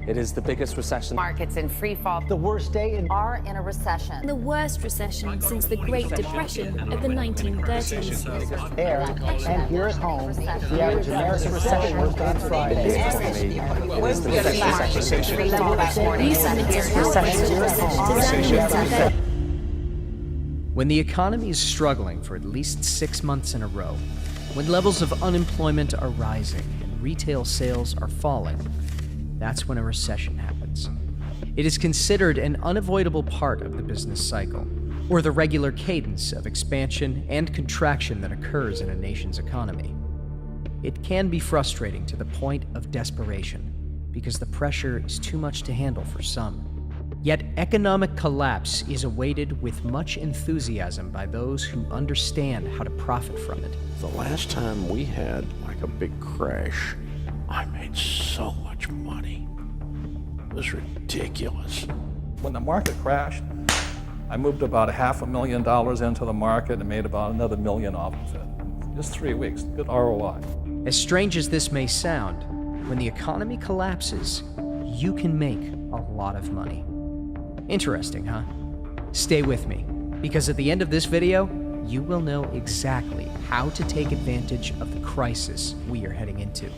It is the biggest recession. Markets in free fall. The worst day in are in a recession. The worst recession since the Great Depression of the 1930s. There, and here at home, the average American recession was on Friday. When the economy is struggling for at least 6 months in a row, when levels of unemployment are rising and retail sales are falling, that's when a recession happens. It is considered an unavoidable part of the business cycle, or the regular cadence of expansion and contraction that occurs in a nation's economy. It can be frustrating to the point of desperation, because the pressure is too much to handle for some. Yet economic collapse is awaited with much enthusiasm by those who understand how to profit from it. The last time we had like a big crash, I made so much money. It was ridiculous. When the market crashed, I moved about $500,000 into the market and made about another $1 million off of it. Just 3 weeks, good ROI. As strange as this may sound, when the economy collapses, you can make a lot of money. Interesting, huh? Stay with me, because at the end of this video, you will know exactly how to take advantage of the crisis we are heading into.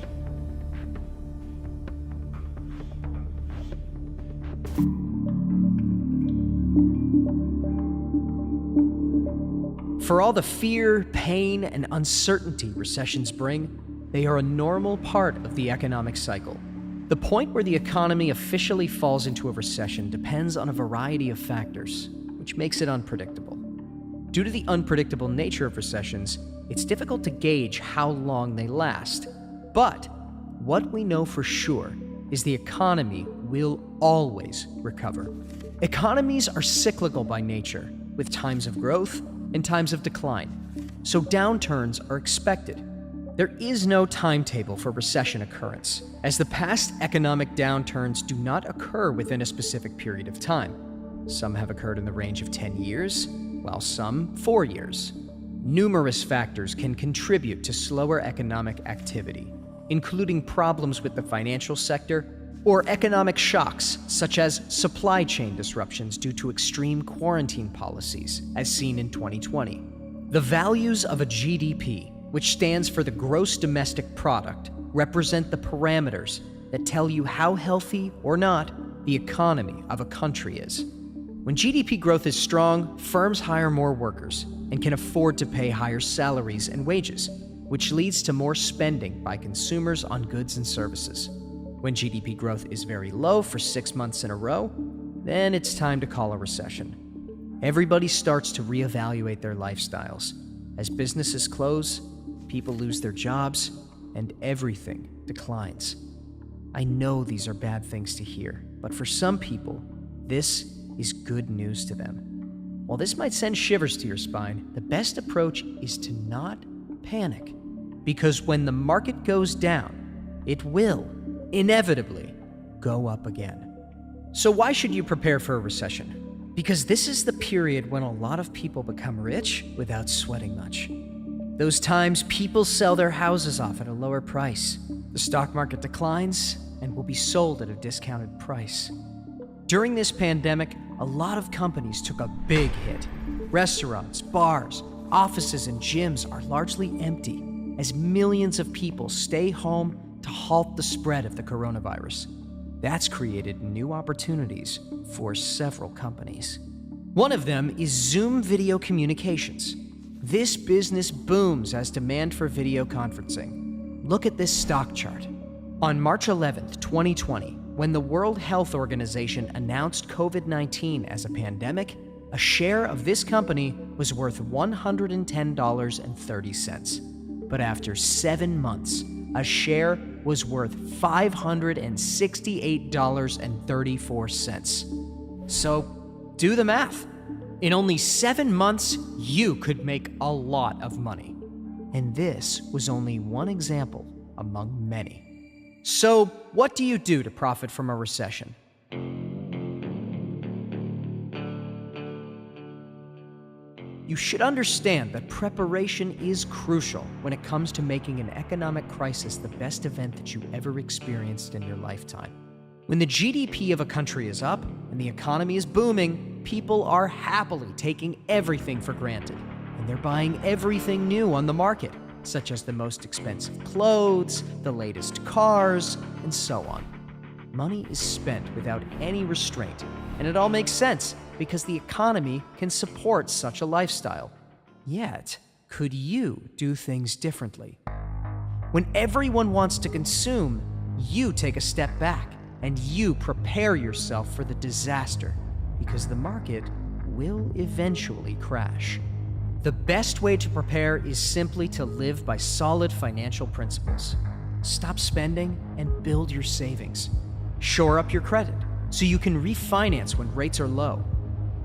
For all the fear, pain, and uncertainty recessions bring, they are a normal part of the economic cycle. The point where the economy officially falls into a recession depends on a variety of factors, which makes it unpredictable. Due to the unpredictable nature of recessions, it's difficult to gauge how long they last. But what we know for sure is the economy will always recover. Economies are cyclical by nature, with times of growth and times of decline, so downturns are expected. There is no timetable for recession occurrence, as the past economic downturns do not occur within a specific period of time. Some have occurred in the range of 10 years, while some 4 years. Numerous factors can contribute to slower economic activity, including problems with the financial sector or economic shocks such as supply chain disruptions due to extreme quarantine policies, as seen in 2020. The values of a GDP, which stands for the gross domestic product, represent the parameters that tell you how healthy or not the economy of a country is. When GDP growth is strong, firms hire more workers and can afford to pay higher salaries and wages, which leads to more spending by consumers on goods and services. When GDP growth is very low for 6 months in a row, then it's time to call a recession. Everybody starts to reevaluate their lifestyles. As businesses close, people lose their jobs, and everything declines. I know these are bad things to hear, but for some people, this is good news to them. While this might send shivers to your spine, the best approach is to not panic. Because when the market goes down, it will inevitably go up again. So why should you prepare for a recession? Because this is the period when a lot of people become rich without sweating much. Those times people sell their houses off at a lower price. The stock market declines and will be sold at a discounted price. During this pandemic, a lot of companies took a big hit. Restaurants, bars, offices, and gyms are largely empty as millions of people stay home to halt the spread of the coronavirus. That's created new opportunities for several companies. One of them is Zoom Video Communications. This business booms as demand for video conferencing. Look at this stock chart. On March 11th, 2020, when the World Health Organization announced COVID-19 as a pandemic, a share of this company was worth $110.30. But after 7 months, a share was worth $568.34. So, do the math. In only 7 months, you could make a lot of money. And this was only one example among many. So, what do you do to profit from a recession? You should understand that preparation is crucial when it comes to making an economic crisis the best event that you ever experienced in your lifetime. When the GDP of a country is up and the economy is booming, people are happily taking everything for granted, and they're buying everything new on the market, such as the most expensive clothes, the latest cars, and so on. Money is spent without any restraint, and it all makes sense because the economy can support such a lifestyle. Yet, could you do things differently? When everyone wants to consume, you take a step back and you prepare yourself for the disaster because the market will eventually crash. The best way to prepare is simply to live by solid financial principles. Stop spending and build your savings. Shore up your credit so you can refinance when rates are low.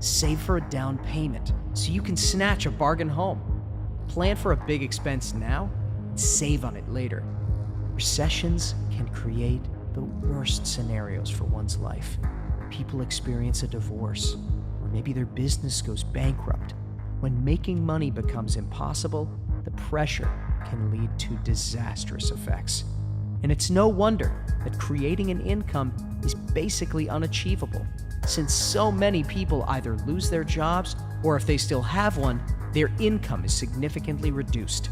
Save for a down payment so you can snatch a bargain home. Plan for a big expense now and save on it later. Recessions can create the worst scenarios for one's life. People experience a divorce, or maybe their business goes bankrupt. When making money becomes impossible, the pressure can lead to disastrous effects. And it's no wonder that creating an income is basically unachievable, since so many people either lose their jobs or if they still have one, their income is significantly reduced.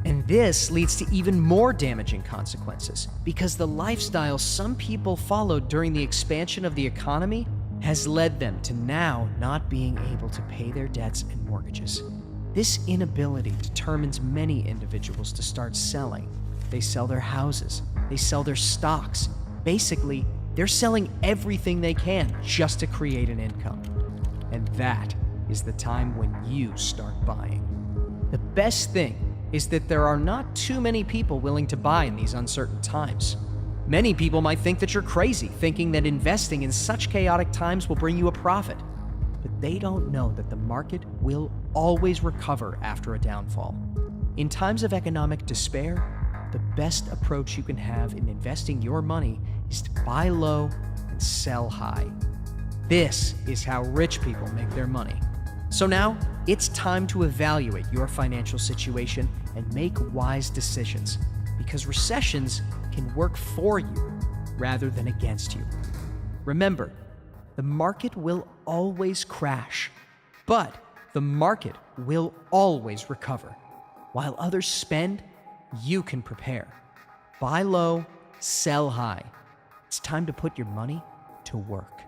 And this leads to even more damaging consequences because the lifestyle some people followed during the expansion of the economy has led them to now not being able to pay their debts and mortgages. This inability determines many individuals to start selling. They sell their houses, they sell their stocks. Basically, they're selling everything they can just to create an income. And that is the time when you start buying. The best thing is that there are not too many people willing to buy in these uncertain times. Many people might think that you're crazy, thinking that investing in such chaotic times will bring you a profit. But they don't know that the market will always recover after a downfall. In times of economic despair, the best approach you can have in investing your money is to buy low and sell high. This is how rich people make their money. So now, it's time to evaluate your financial situation and make wise decisions, because recessions can work for you rather than against you. Remember, the market will always crash, but the market will always recover. While others spend, you can prepare. Buy low, sell high. It's time to put your money to work.